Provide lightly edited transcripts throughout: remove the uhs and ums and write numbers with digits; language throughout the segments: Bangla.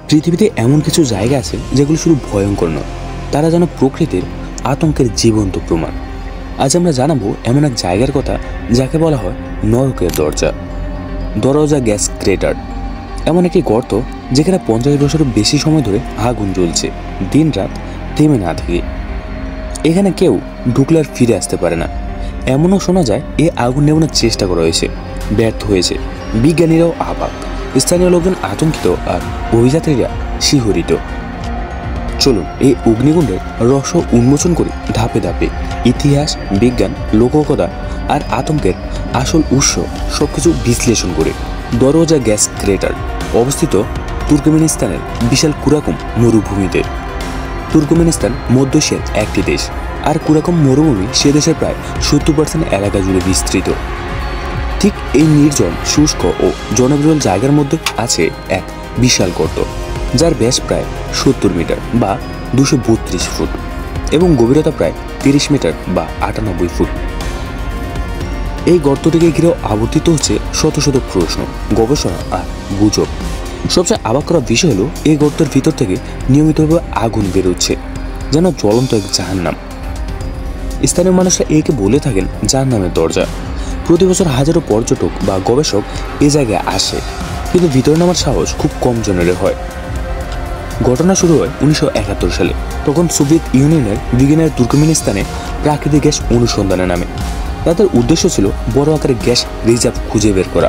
পৃথিবীতে এমন কিছু জায়গা আছে যেগুলো শুধু ভয়ঙ্কর নয়, তারা যেন প্রকৃতির আতঙ্কের জীবন্ত প্রমাণ। আজ আমরা জানাবো এমন এক জায়গার কথা যাকে বলা হয় নরকের দরজা। দরজা গ্যাস ক্রেটার এমন একটি গর্ত যেখানে 50 বছরের বেশি সময় ধরে আগুন জ্বলছে, দিন রাত থেমে না থেকে। এখানে কেউ ঢুকলে আর ফিরে আসতে পারে না। এমনও শোনা যায় এই আগুন নেভানোর চেষ্টা করা হয়েছে, ব্যর্থ হয়েছে। বিজ্ঞানীরাও অবাক, স্থানীয় লোকজন আতঙ্কিত, আর অভিযাত্রীরা শিহরিত। চলুন এই অগ্নিকুণ্ডের রহস্য উন্মোচন করি ধাপে ধাপে। ইতিহাস, বিজ্ঞান, লোককথা আর আতঙ্কের আসল উৎস সবকিছু বিশ্লেষণ করে। দরজা গ্যাস ক্রেটার অবস্থিত তুর্কমেনিস্তানের বিশাল কুরাকুম মরুভূমিতে। তুর্কমেনিস্তান মধ্য এশিয়ার একটি দেশ, আর কুরাকুম মরুভূমি সে দেশের প্রায় 70% এলাকা জুড়ে বিস্তৃত। ঠিক এই নির্জন, শুষ্ক ও জনবিরল জায়গার মধ্যে আছে এক বিশাল গর্ত, যার ব্যাস প্রায় 70 মিটার বা 232 ফুট এবং গভীরতা প্রায় 30 মিটার বা 98 ফুট। এই গর্তটিকে ঘিরেও আবর্তিত হচ্ছে শত শত প্রশ্ন, গবেষণা আর গুজব। সবচেয়ে অবাক করা বিষয় হলো এই গর্তের ভিতর থেকে নিয়মিতভাবে আগুন বেরোচ্ছে, যেন জ্বলন্ত এক জাহান্নাম। স্থানীয় মানুষরা একে বলে থাকেন জাহান্নামের দরজা। প্রতি বছর হাজারো পর্যটক বা গবেষক এ জায়গায় আসে, কিন্তু ভিতরে নামার সাহস খুব কম জনের হয়। ঘটনা শুরু হয় 1971 সালে। তখন সোভিয়েত ইউনিয়নের বিজ্ঞানীরা তুর্কমেনিস্তানে প্রাকৃতিক গ্যাস অনুসন্ধানে নামে। তাদের উদ্দেশ্য ছিল বড় আকারে গ্যাস রিজার্ভ খুঁজে বের করা,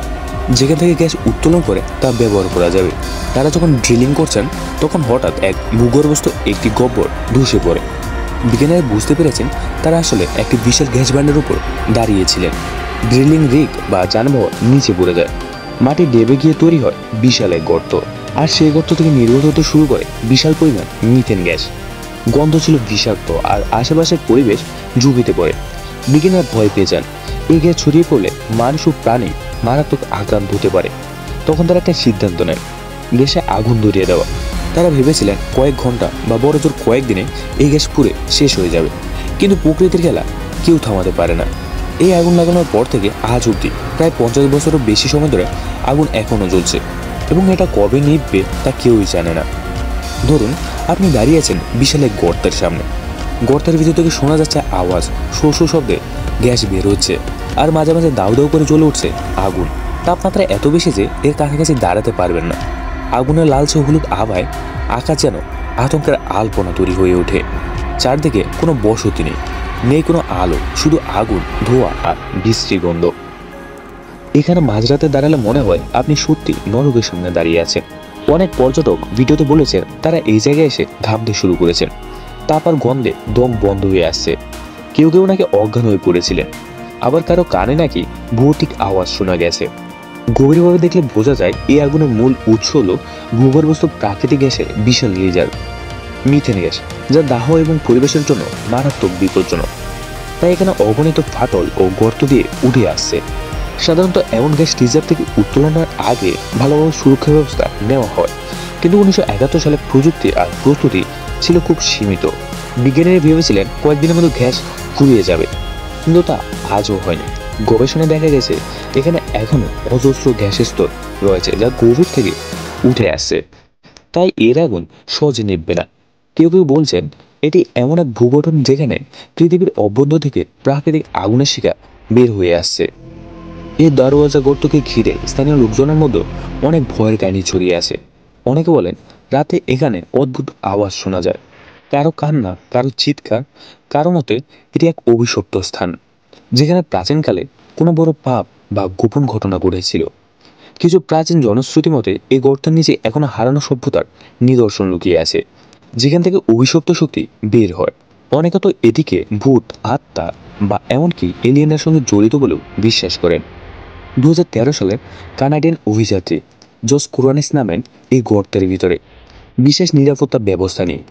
যেখান থেকে গ্যাস উত্তোলন করে তা ব্যবহার করা যাবে। তারা যখন ড্রিলিং করছেন, তখন হঠাৎ এক ভূগর্ভস্থ একটি গহ্বর ধসে পড়ে। বিজ্ঞানীরা বুঝতে পেরেছেন তারা আসলে একটি বিশাল গ্যাস ব্যান্ডের উপর দাঁড়িয়েছিলেন। ড্রিলিং রিগ বা যানবাহন নিচে পড়ে যায়, মাটি দেবে গিয়ে তৈরি হয় বিশাল এক গর্ত। আর সেই গর্ত থেকে নির্গত হতে শুরু করে বিশাল পরিমাণ মিথেন গ্যাস। গন্ধ ছিল বিষাক্ত, আর আশেপাশের পরিবেশ ঝুঁকিতে পড়ে। বিজ্ঞানীরা ভয় পেয়ে যান, এই গ্যাস ছড়িয়ে পড়লে মানুষ ও প্রাণী মারাত্মক আক্রান্ত হতে পারে। তখন তারা একটা সিদ্ধান্ত নেয়, গ্যাসে আগুন ধরিয়ে দেওয়া। তারা ভেবেছিলেন কয়েক ঘন্টা বা বড় জোর কয়েকদিনে এই গ্যাস পুড়ে শেষ হয়ে যাবে, কিন্তু প্রকৃতির খেলা কেউ থামাতে পারে না। এই আগুন লাগানোর পর থেকে আজ অবধি প্রায় 50 বছরেরও বেশি সময় ধরে আগুন এখনও জ্বলছে, এবং এটা কবে নিভবে তা কেউই জানে না। ধরুন আপনি দাঁড়িয়ে আছেন বিশাল এক গর্তের সামনে। গর্তের ভিতর থেকে শোনা যাচ্ছে আওয়াজ, শো শো শব্দে গ্যাস বের হচ্ছে, আর মাঝে মাঝে দাউ দাউ করে জ্বলে উঠছে আগুন। তাপমাত্রা এত বেশি যে এর কাছাকাছি দাঁড়াতে পারবেন না। আগুনের লালচে হলুদ আভায় আকাশ যেন আতঙ্কের আলপনা তৈরি হয়ে ওঠে। চারদিকে কোনো বসতি নেই, নেই কোনো আলো, শুধু আগুন, ধোঁয়া আর বিশ্রী গন্ধ। এখানে মাঝরাতে দাঁড়ালে মনে হয় আপনি সত্যি নরকের সামনে দাঁড়িয়ে আছেন। অনেক পর্যটক ভিডিওতে বলেছেন তারা এই জায়গায় এসে ঘামতে শুরু করেছেন। তাপ আর গন্ধে দম বন্ধ হয়ে আসছে। কেউ কেউ নাকি অজ্ঞান হয়ে পড়েছিলেন, আবার কারো কানে নাকি ভৌতিক আওয়াজ শোনা গেছে। গভীরভাবে দেখলে বোঝা যায় এই আগুনের মূল উৎস হলো ভূগর্ভস্থ প্রাকৃতিক গ্যাসের বিশাল রিজার্ভ, মিথেন গ্যাস, যা দাহ এবং পরিবেশের জন্য মারাত্মক বিপজ্জনক। তাই এখানে অগণিত ফাটল ও গর্ত দিয়ে উঠে আসছে। সাধারণত এমন গ্যাস রিজার্ভ থেকে উত্তোলনের আগে ভালোভাবে সুরক্ষা ব্যবস্থা নেওয়া হয়, কিন্তু 1971 সালে প্রযুক্তি আর প্রস্তুতি ছিল খুব সীমিত। বিজ্ঞানীরা ভেবেছিলেন কয়েকদিনের মধ্যে গ্যাস ফুরিয়ে যাবে, কিন্তু তা আজও হয়নি। গবেষণায় দেখা গেছে এখানে এখনো অজস্র গ্যাসের স্তর রয়েছে, যা গভীর থেকে উঠে আসছে। তাই এর আগুন সহজে নিভবে না। কেউ কেউ বলছেন এটি এমন এক ভূগঠন যেখানে পৃথিবীর অভ্যন্তর থেকে প্রাকৃতিক আগুনের শিখা বের হয়ে আসছে। এই দরওয়াজা গর্তকে ঘিরে স্থানীয় লোকজনের মধ্যে অনেক ভয়ের কাহিনী ছড়িয়ে আছে। অনেকে বলেন রাতে এখানে অদ্ভুত আওয়াজ শোনা যায়, কারো কান্না, কারো চিৎকার। কারো মতে এটি এক অভিশপ্ত স্থান, যেখানে প্রাচীনকালে কোনো বড় পাপ বা গোপন ঘটনা ঘটেছিল। কিছু প্রাচীন জনশ্রুতি মতে এই গর্তের নিচে এখনো হারানো সভ্যতার নিদর্শন লুকিয়ে আছে, যেখান থেকে অভিশপ্ত শক্তি বের হয়। অনেকে তো এটিকে ভূত, আত্মা বা এমনকি এলিয়েনের সঙ্গে জড়িত বলেও বিশ্বাস করেন। 2013 সালে কানাডিয়ান অভিযাত্রী জস কুরানিস নামেন এই গর্তের ভিতরে বিশেষ নিরাপত্তা ব্যবস্থা নিয়ে।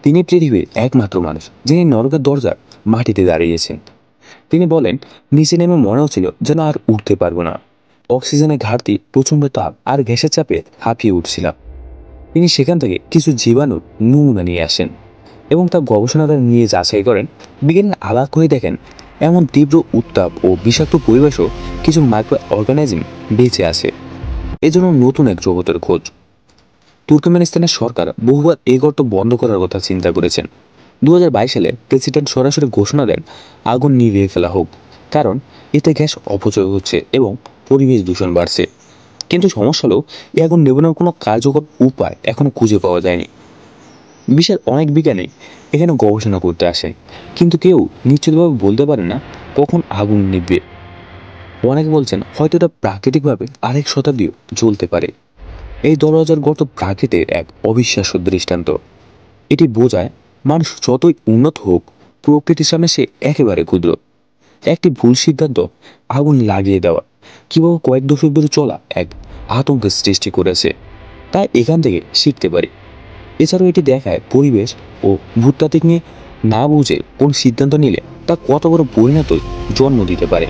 তিনি পৃথিবীর একমাত্র মানুষ যিনি নরকের দরজার মাটিতে দাঁড়িয়েছেন। তিনি বলেন, নিচে নেমে মনে হচ্ছিল যেন আর উঠতে পারবো না। অক্সিজেনের ঘাটতি, প্রচণ্ড তাপ আর গ্যাসের চাপে হাঁপিয়ে উঠছিলাম। তিনি সেখান থেকে কিছু জীবাণুর নমুনা নিয়ে আসেন এবং তার গবেষণাটা নিয়ে যাচাই করেন। বিজ্ঞানীরা অবাক হয়ে দেখেন এমন তীব্র উত্তাপ ও বিষাক্ত পরিবেশও কিছু মাইক্রো অর্গানিজম বেঁচে আছে। এজন্য নতুন এক জগতের খোঁজ। তুর্কমেনিস্তানের সরকার বহুবার এই গর্ত বন্ধ করার কথা চিন্তা করেছেন। 2022 সালে প্রেসিডেন্ট সরাসরি ঘোষণা দেন আগুন নিভিয়ে ফেলা হোক, কারণ এতে গ্যাস অপচয় হচ্ছে এবং পরিবেশ দূষণ বাড়ছে। কিন্তু সমস্যা হলো, এই আগুন নেভানোর কোনো কার্যকর উপায় এখনো খুঁজে পাওয়া যায়নি। বিশ্বের অনেক বিজ্ঞানী এখানে গবেষণা করতে আসে, কিন্তু কেউ নিশ্চিতভাবে বলতে পারে না কখন আগুন নিভবে। অনেকে বলছেন হয়তো এটা প্রাকৃতিকভাবে আরেক শতাব্দীও জ্বলতে পারে। এই দরজার গর্ত প্রাকৃতিক এক অবিশ্বাস্য দৃষ্টান্ত। এটি বোঝায় মানুষ যতই উন্নত হোক, প্রকৃতির সামনে সে একেবারে ক্ষুদ্র। একটি ভুল সিদ্ধান্ত, আগুন লাগিয়ে দেওয়া, কিভাবে কয়েক দশক ধরে চলা এক আতঙ্কের সৃষ্টি করেছে। তাই এখান থেকে শিখতে পারি। এছাড়াও এটি দেখায় পরিবেশ ও ভূতাত্ত্বিক নিয়ে না বুঝে কোন সিদ্ধান্ত নিলে তা কত বড় পরিণত জন্ম দিতে পারে।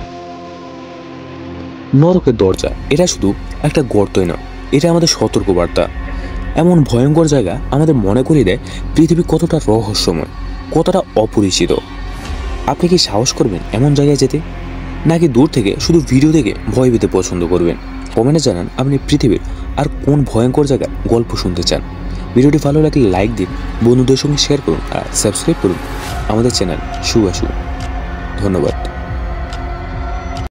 নরকের দরজা এটা শুধু একটা গর্তই নয়, এটা আমাদের সতর্কবার্তা। এমন ভয়ঙ্কর জায়গা আমাদের মনে করিয়ে দেয় পৃথিবী কতটা রহস্যময়, কতটা অপরিচিত। আপনি কি সাহস করবেন এমন জায়গায় যেতে, নাকি দূর থেকে শুধু ভিডিও দেখে ভয় পেতে পছন্দ করবেন? কমেন্টে জানান আপনি পৃথিবীর আর কোন ভয়ঙ্কর জায়গার গল্প শুনতে চান। ভিডিওটি ভালো লাগলে লাইক দিন, বন্ধুদের সঙ্গে শেয়ার করুন আর সাবস্ক্রাইব করুন আমাদের চ্যানেল শুভ। ধন্যবাদ।